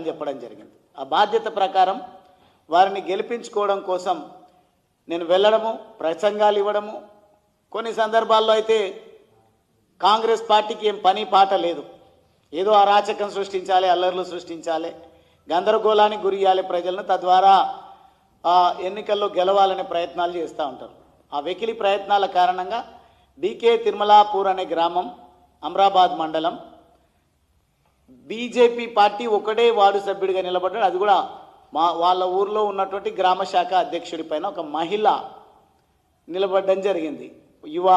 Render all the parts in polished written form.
చేయాలని చెప్పడం జరిగింది. ఆ బాధ్యత ప్రకారం వారిని గెలిపించుకోవడం కోసం నేను వెళ్ళడము, ప్రసంగాలు ఇవ్వడము, కొన్ని సందర్భాల్లో అయితే కాంగ్రెస్ పార్టీకి ఏం పని పాట లేదు, ఏదో అరాచకం సృష్టించాలి, అల్లర్లు సృష్టించాలి, గందరగోళానికి గురి చేయాలి ప్రజలను, తద్వారా ఎన్నికల్లో గెలవాలనే ప్రయత్నాలు చేస్తూ ఉంటారు. ఆ వెకిలి ప్రయత్నాల కారణంగా బీకే తిరుమలాపూర్ అనే గ్రామం, అమ్రాబాద్ మండలం, బీజేపీ పార్టీ ఒకటే వార్డు సభ్యుడిగా నిలబడ్డాడు. అది కూడా వాళ్ళ ఊర్లో ఉన్నటువంటి గ్రామ శాఖ అధ్యక్షుడి పైన ఒక మహిళ నిలబడడం జరిగింది. యువ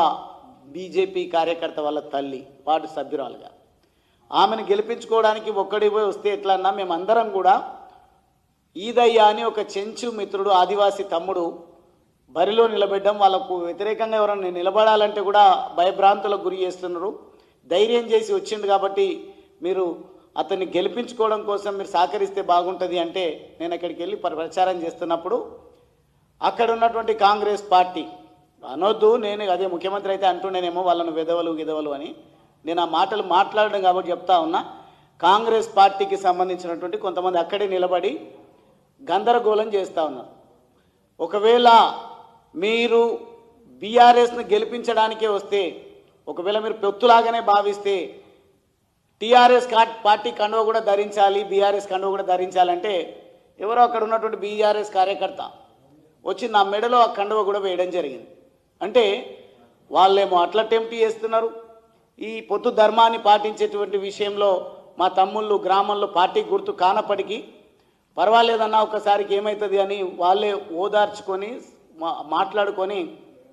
బీజేపీ కార్యకర్త వాళ్ళ తల్లి వార్డు సభ్యురాలుగా. ఆమెను గెలిపించుకోవడానికి ఒక్కడి పోయి వస్తే ఎట్లన్నా మేమందరం కూడా ఈదయ్య అని ఒక చెంచు మిత్రుడు, ఆదివాసీ తమ్ముడు బరిలో నిలబెట్టడం, వాళ్ళకు వ్యతిరేకంగా ఎవరైనా నిలబడాలంటే కూడా భయభ్రాంతులకు గురి చేస్తున్నారు. ధైర్యం చేసి వచ్చిండు కాబట్టి మీరు అతన్ని గెలిపించుకోవడం కోసం మీరు సహకరిస్తే బాగుంటుంది అంటే నేను అక్కడికి వెళ్ళి ప్రచారం చేస్తున్నప్పుడు అక్కడ ఉన్నటువంటి కాంగ్రెస్ పార్టీ, అనొద్దు నేను అదే ముఖ్యమంత్రి అయితే అంటుండేనేమో వాళ్ళను విధవలు గిదవలు అని, నేను ఆ మాటలు మాట్లాడడం కాబట్టి చెప్తా ఉన్నా. కాంగ్రెస్ పార్టీకి సంబంధించినటువంటి కొంతమంది అక్కడే నిలబడి గందరగోళం చేస్తూ ఉన్నారు. ఒకవేళ మీరు బీఆర్ఎస్ను గెలిపించడానికే వస్తే, ఒకవేళ మీరు పొత్తులాగానే భావిస్తే టీఆర్ఎస్ పార్టీ కండువ కూడా ధరించాలి, బీఆర్ఎస్ కండువ కూడా ధరించాలంటే ఎవరో అక్కడ ఉన్నటువంటి బీఆర్ఎస్ కార్యకర్త వచ్చి నా మెడలో ఆ కండువ కూడా వేయడం జరిగింది. అంటే వాళ్ళేమో అట్లా టెంప్ట్ చేస్తున్నారు. ఈ పొత్తు ధర్మాన్ని పాటించేటువంటి విషయంలో మా తమ్ముళ్ళు గ్రామంలో పార్టీ గుర్తు కానప్పటికీ పర్వాలేదన్నా ఒకసారికి ఏమవుతుంది అని వాళ్ళే ఓదార్చుకొని మాట్లాడుకొని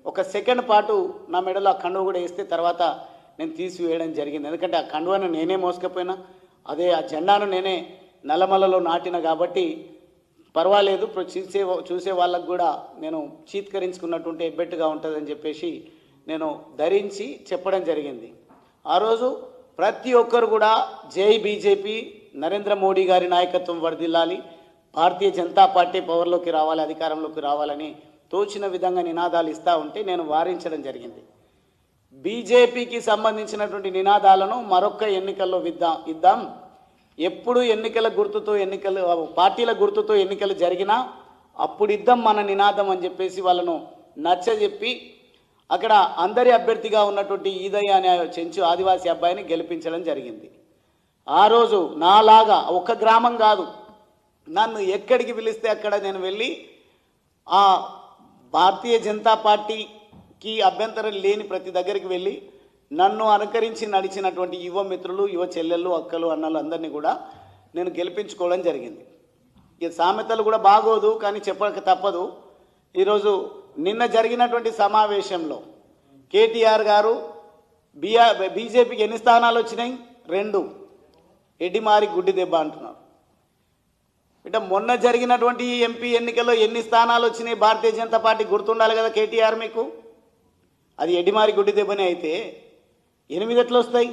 ఒక సెకండ్ పాటు నా మెడలో ఆ కండువ కూడా వేస్తే తర్వాత నేను తీసివేయడం జరిగింది. ఎందుకంటే ఆ కండువను నేనే మోసుకపోయినా, అదే ఆ జెండాను నేనే నల్లమల్లలో నాటిన కాబట్టి పర్వాలేదు, చూసే వాళ్ళకు కూడా నేను చీత్కరించుకున్నటువంటి ఎబ్బెట్టుగా ఉంటుందని చెప్పేసి నేను ధరించి చెప్పడం జరిగింది. ఆ రోజు ప్రతి ఒక్కరు కూడా జై బీజేపీ, నరేంద్ర మోడీ గారి నాయకత్వం వర్ధిల్లాలి, భారతీయ జనతా పార్టీ పవర్లోకి రావాలి, అధికారంలోకి రావాలని తోచిన విధంగా నినాదాలు ఇస్తూ ఉంటే నేను వారించడం జరిగింది. బీజేపీకి సంబంధించినటువంటి నినాదాలను మరొక్క ఎన్నికల్లో ఇద్దాం. ఎప్పుడు ఎన్నికల గుర్తుతో పార్టీల గుర్తుతో ఎన్నికలు జరిగినా అప్పుడు ఇద్దాం మన నినాదం అని చెప్పేసి వాళ్ళను నచ్చజెప్పి అక్కడ అందరి అభ్యర్థిగా ఉన్నటువంటి ఈదయ్య అనే చెంచు ఆదివాసీ అబ్బాయిని గెలిపించడం జరిగింది. ఆ రోజు నాలాగా ఒక గ్రామం కాదు, నన్ను ఎక్కడికి పిలిస్తే అక్కడ నేను వెళ్ళి ఆ భారతీయ జనతా పార్టీకి అభ్యంతరం లేని ప్రతి దగ్గరికి వెళ్ళి నన్ను అనుకరించి నడిచినటువంటి యువ మిత్రులు, యువ చెల్లెళ్ళు, అక్కలు, అన్నలు అందరినీ కూడా నేను గెలిపించుకోవడం జరిగింది. ఈ సామెతలు కూడా బాగోదు కానీ చెప్పక తప్పదు. ఈరోజు నిన్న జరిగినటువంటి సమావేశంలో కేటీఆర్ గారు బీజేపీకి ఎన్ని స్థానాలు వచ్చినాయి? 2. ఎడ్డిమారి గుడ్డి దెబ్బ అంటున్నారు. అంటే మొన్న జరిగినటువంటి ఎంపీ ఎన్నికల్లో ఎన్ని స్థానాలు వచ్చినాయి భారతీయ జనతా పార్టీ గుర్తుండాలి కదా కేటీఆర్ మీకు. అది ఎడ్డిమారి గుడ్డి దెబ్బనే అయితే 8 ఎట్లా వస్తాయి?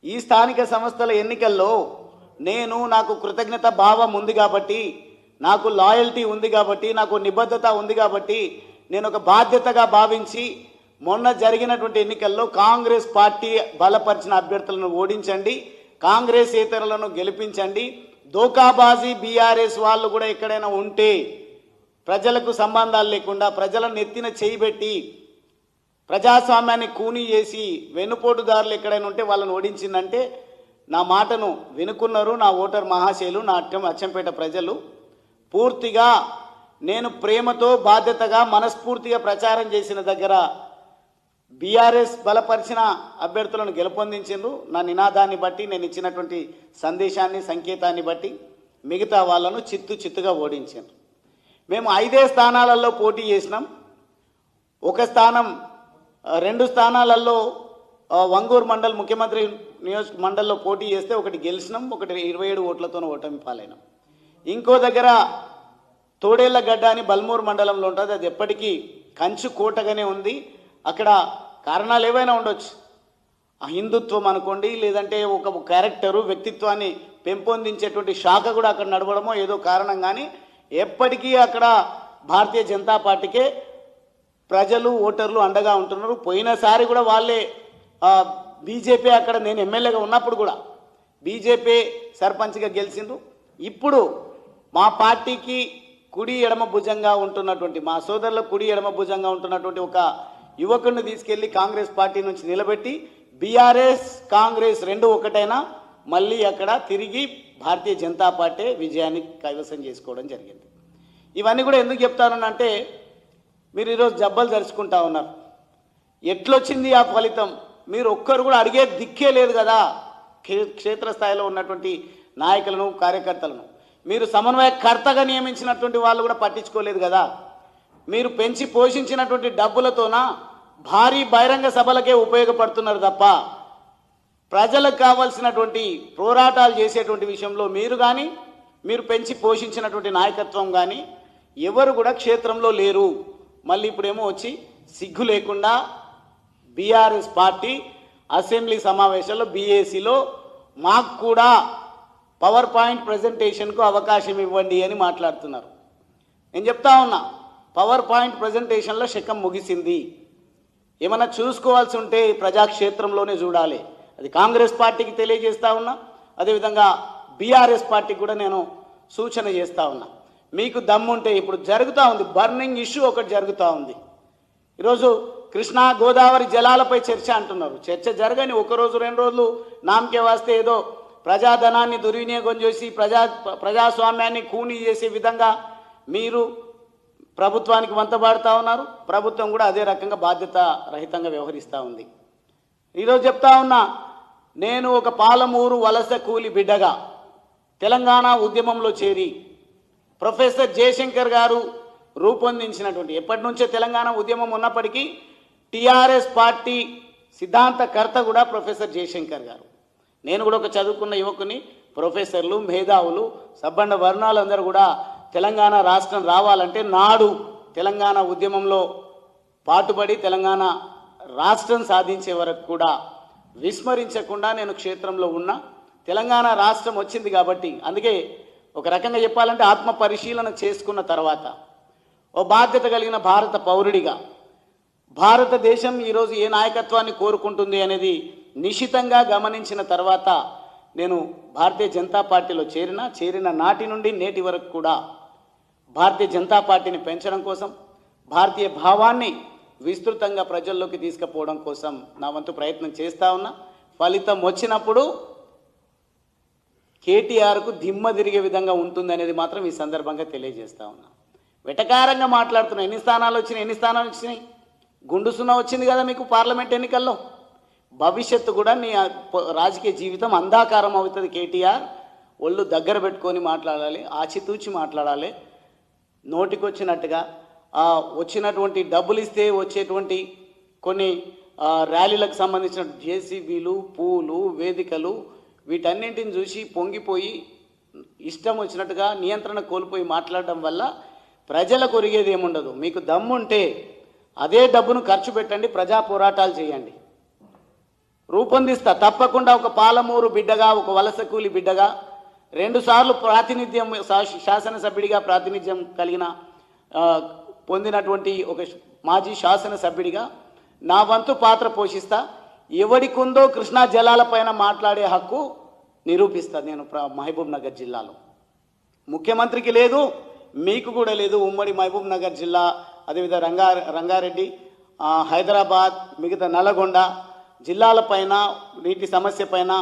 ఈ స్థానిక సంస్థల ఎన్నికల్లో నాకు కృతజ్ఞత భావం ఉంది కాబట్టి, నాకు లాయల్టీ ఉంది కాబట్టి, నాకు నిబద్ధత ఉంది కాబట్టి నేను ఒక బాధ్యతగా భావించి మొన్న జరిగినటువంటి ఎన్నికల్లో కాంగ్రెస్ పార్టీ బలపరిచిన అభ్యర్థులను ఓడించండి, కాంగ్రెస్ ఇతరులను గెలిపించండి. దోకాబాజీ బీఆర్ఎస్ వాళ్ళు కూడా ఎక్కడైనా ఉంటే ప్రజలకు సంబంధాలు లేకుండా ప్రజలను ఎత్తిన చేయబెట్టి ప్రజాస్వామ్యాన్ని కూని చేసి వెనుపోటుదారులు ఎక్కడైనా ఉంటే వాళ్ళని ఓడించిందంటే నా మాటను వినుకున్నారు నా ఓటర్ మహాశయులు, నా అచ్చంపేట ప్రజలు. పూర్తిగా నేను ప్రేమతో బాధ్యతగా మనస్ఫూర్తిగా ప్రచారం చేసిన దగ్గర బీఆర్ఎస్ బలపరిచిన అభ్యర్థులను గెలుపొందించిండ్రు. నా నినాదాన్ని బట్టి, నేను ఇచ్చినటువంటి సందేశాన్ని, సంకేతాన్ని బట్టి మిగతా వాళ్ళను చిత్తుగా ఓడించారు. మేము 5 స్థానాలలో పోటీ చేసినాం. 2 స్థానాలలో వంగూరు మండల్ ముఖ్యమంత్రి నియోజక మండల్లో పోటీ చేస్తే ఒకటి గెలిచినాం, ఒకటి 27 ఓట్లతో ఓటమి పాలైనాం. ఇంకో దగ్గర తోడేళ్లగడ్డ అని బల్మూరు మండలంలో ఉంటుంది, అది ఎప్పటికీ కంచు కోటగానే ఉంది. అక్కడ కారణాలు ఏవైనా ఉండొచ్చు, హిందుత్వం అనుకోండి, లేదంటే ఒక క్యారెక్టరు, వ్యక్తిత్వాన్ని పెంపొందించేటువంటి శాఖ కూడా అక్కడ నడవడమో ఏదో కారణం, కానీ ఎప్పటికీ అక్కడ భారతీయ జనతా పార్టీకే ప్రజలు, ఓటర్లు అండగా ఉంటున్నారు. పోయినసారి కూడా వాళ్ళే బీజేపీ అక్కడ నేను ఎమ్మెల్యేగా ఉన్నప్పుడు కూడా బీజేపీ సర్పంచ్గా గెలిచిండ్రు. ఇప్పుడు మా పార్టీకి కుడి ఎడమ భుజంగా ఉంటున్నటువంటి, మా సోదరుల కుడి ఎడమ భుజంగా ఉంటున్నటువంటి ఒక యువకుడిని తీసుకెళ్లి కాంగ్రెస్ పార్టీ నుంచి నిలబెట్టి బీఆర్ఎస్ కాంగ్రెస్ రెండు ఒకటైనా మళ్ళీ అక్కడ తిరిగి భారతీయ జనతా పార్టీ విజయాన్ని కైవసం చేసుకోవడం జరిగింది. ఇవన్నీ కూడా ఎందుకు చెప్తానంటే, మీరు ఈరోజు జబ్బలు జరుచుకుంటా ఉన్నారు. ఎట్లొచ్చింది ఆ ఫలితం? మీరు ఒక్కరు కూడా అడిగే దిక్కే లేదు కదా. క్షేత్రస్థాయిలో ఉన్నటువంటి నాయకులను, కార్యకర్తలను మీరు సమన్వయకర్తగా నియమించినటువంటి వాళ్ళు కూడా పట్టించుకోలేదు కదా. మీరు పెంచి పోషించినటువంటి డబ్బులతోన భారీ బహిరంగ సభలకే ఉపయోగపడుతున్నారు తప్ప ప్రజలకు కావాల్సినటువంటి పోరాటాలు చేసేటువంటి విషయంలో మీరు కానీ, మీరు పెంచి పోషించినటువంటి నాయకత్వం కానీ ఎవరు కూడా క్షేత్రంలో లేరు. మళ్ళీ ఇప్పుడేమో వచ్చి సిగ్గు లేకుండా బీఆర్ఎస్ పార్టీ అసెంబ్లీ సమావేశాల్లో బీఏసీలో మాకు కూడా పవర్ పాయింట్ ప్రజెంటేషన్కు అవకాశం ఇవ్వండి అని మాట్లాడుతున్నారు. నేను చెప్తా ఉన్నా, పవర్ పాయింట్ ప్రజెంటేషన్లో శకం ముగిసింది. ఏమన్నా చూసుకోవాల్సి ఉంటే ప్రజాక్షేత్రంలోనే చూడాలి. అది కాంగ్రెస్ పార్టీకి తెలియజేస్తా ఉన్నా, అదేవిధంగా బీఆర్ఎస్ పార్టీకి కూడా నేను సూచన చేస్తూ ఉన్నా. మీకు దమ్ముంటే ఇప్పుడు జరుగుతూ ఉంది, బర్నింగ్ ఇష్యూ ఒకటి జరుగుతూ ఉంది. ఈరోజు కృష్ణా గోదావరి జలాలపై చర్చ అంటున్నారు. చర్చ జరగని ఒకరోజు రెండు రోజులు నామకే వాస్తే ఏదో ప్రజాధనాన్ని దుర్వినియోగం చేసి ప్రజాస్వామ్యాన్ని కూనీ చేసే విధంగా మీరు ప్రభుత్వానికి వంతబాడుతూ ఉన్నారు. ప్రభుత్వం కూడా అదే రకంగా బాధ్యత రహితంగా వ్యవహరిస్తూ ఉంది. ఈరోజు చెప్తా ఉన్నా, నేను ఒక పాలమూరు వలస కూలి బిడ్డగా తెలంగాణ ఉద్యమంలో చేరి ప్రొఫెసర్ జయశంకర్ గారు రూపొందించినటువంటి, ఎప్పటి నుంచో తెలంగాణ ఉద్యమం ఉన్నప్పటికీ టీఆర్ఎస్ పార్టీ సిద్ధాంతకర్త కూడా ప్రొఫెసర్ జయశంకర్ గారు. నేను కూడా ఒక చదువుకున్న యువకుని, ప్రొఫెసర్లు, మేధావులు, సబ్బండ వర్ణాలందరూ కూడా తెలంగాణ రాష్ట్రం రావాలంటే నాడు తెలంగాణ ఉద్యమంలో పాటుపడి తెలంగాణ రాష్ట్రం సాధించే వరకు కూడా విస్మరించకుండా నేను క్షేత్రంలో ఉన్నా. తెలంగాణ రాష్ట్రం వచ్చింది కాబట్టి, అందుకే ఒక రకంగా చెప్పాలంటే ఆత్మ పరిశీలన చేసుకున్న తర్వాత ఓ బాధ్యత కలిగిన భారత పౌరుడిగా భారతదేశం ఈరోజు ఏ నాయకత్వాన్ని కోరుకుంటుంది అనేది నిశితంగా గమనించిన తర్వాత నేను భారతీయ జనతా పార్టీలో చేరిన నాటి నుండి నేటి వరకు కూడా భారతీయ జనతా పార్టీని పెంచడం కోసం, భారతీయ భావాన్ని విస్తృతంగా ప్రజల్లోకి తీసుకుపోవడం కోసం నా వంతు ప్రయత్నం చేస్తూ ఉన్నా. ఫలితం వచ్చినప్పుడు కేటీఆర్కు దిమ్మ తిరిగే విధంగా ఉంటుంది అనేది మాత్రం ఈ సందర్భంగా తెలియజేస్తూ ఉన్నా. వెటకారంగా మాట్లాడుతున్నా. ఎన్ని స్థానాలు వచ్చినాయి? గుండు సున్నా వచ్చింది కదా మీకు పార్లమెంట్ ఎన్నికల్లో. భవిష్యత్తు కూడా నీ రాజకీయ జీవితం అంధాకారం అవుతుంది. కేటీఆర్ ఒళ్ళు దగ్గర పెట్టుకొని మాట్లాడాలి, ఆచితూచి మాట్లాడాలి. నోటికొచ్చినట్టుగా వచ్చినటువంటి డబ్బులు ఇస్తే వచ్చేటువంటి కొన్ని ర్యాలీలకు సంబంధించిన జేసీబీలు, పూలు, వేదికలు వీటన్నింటిని చూసి పొంగిపోయి ఇష్టం వచ్చినట్టుగా నియంత్రణ కోల్పోయి మాట్లాడడం వల్ల ప్రజలకు ఒరిగేది ఏముండదు. మీకు దమ్ముంటే అదే డబ్బును ఖర్చు పెట్టండి, ప్రజా పోరాటాలు చేయండి. రూపొందిస్తా తప్పకుండా. ఒక పాలమూరు బిడ్డగా, ఒక వలస కూలి బిడ్డగా, 2 సార్లు ప్రాతినిధ్యం శాసనసభ్యుడిగా ప్రాతినిధ్యం పొందినటువంటి ఒక మాజీ శాసనసభ్యుడిగా నా వంతు పాత్ర పోషిస్తా. ఎవడికుందో కృష్ణా జలాలపైన మాట్లాడే హక్కు నిరూపిస్తా నేను మహబూబ్ నగర్ జిల్లాలో. ముఖ్యమంత్రికి లేదు, మీకు కూడా లేదు. ఉమ్మడి మహబూబ్ నగర్ జిల్లా, అదేవిధంగా రంగారెడ్డి, హైదరాబాద్, మిగతా నల్గొండ జిల్లాలపైన నీటి సమస్య పైన,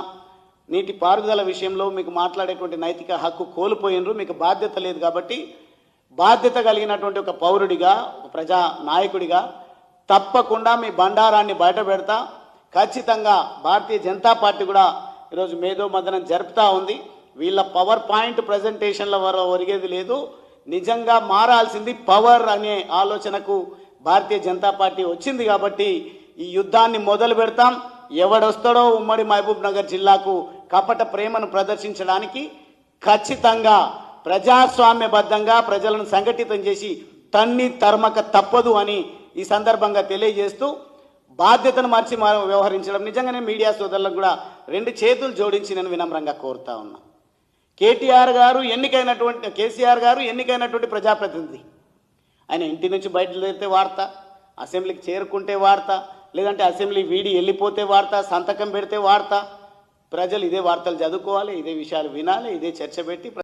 నీటి పారుదల విషయంలో మీకు మాట్లాడేటువంటి నైతిక హక్కు కోల్పోయినరు. మీకు బాధ్యత లేదు కాబట్టి బాధ్యత కలిగినటువంటి ఒక పౌరుడిగా, ఒక ప్రజా నాయకుడిగా తప్పకుండా మీ బండారాన్ని బయట పెడతా. ఖచ్చితంగా భారతీయ జనతా పార్టీ కూడా ఈరోజు మేధో మదనం జరుపుతూ ఉంది. వీళ్ళ పవర్ పాయింట్ ప్రజెంటేషన్ల ఒరిగేది లేదు. నిజంగా మారాల్సింది పవర్ అనే ఆలోచనకు భారతీయ జనతా పార్టీ వచ్చింది కాబట్టి ఈ యుద్ధాన్ని మొదలు పెడతాం. ఎవడొస్తాడో ఉమ్మడి మహబూబ్ నగర్ జిల్లాకు కపట ప్రేమను ప్రదర్శించడానికి ఖచ్చితంగా ప్రజాస్వామ్యబద్ధంగా ప్రజలను సంఘటితం చేసి తన్ని తరమక తప్పదు అని ఈ సందర్భంగా తెలియజేస్తూ, బాధ్యతను మర్చి వ్యవహరించడం నిజంగానే మీడియా సోదరులకు కూడా 2 చేతులు జోడించి నేను వినమ్రంగా కోరుతా ఉన్నా. కేసీఆర్ గారు ఎన్నికైనటువంటి ప్రజాప్రతినిధి. ఆయన ఇంటి నుంచి బయటకు వార్త, అసెంబ్లీకి చేరుకుంటే వార్త, లేదంటే అసెంబ్లీ వీడి వెళ్ళిపోతే వార్త, సంతకం పెడితే వార్త. ప్రజలు ఇదే వార్తలు చదువుకోవాలి, ఇదే విషయాలు వినాలి, ఇదే చర్చ పెట్టి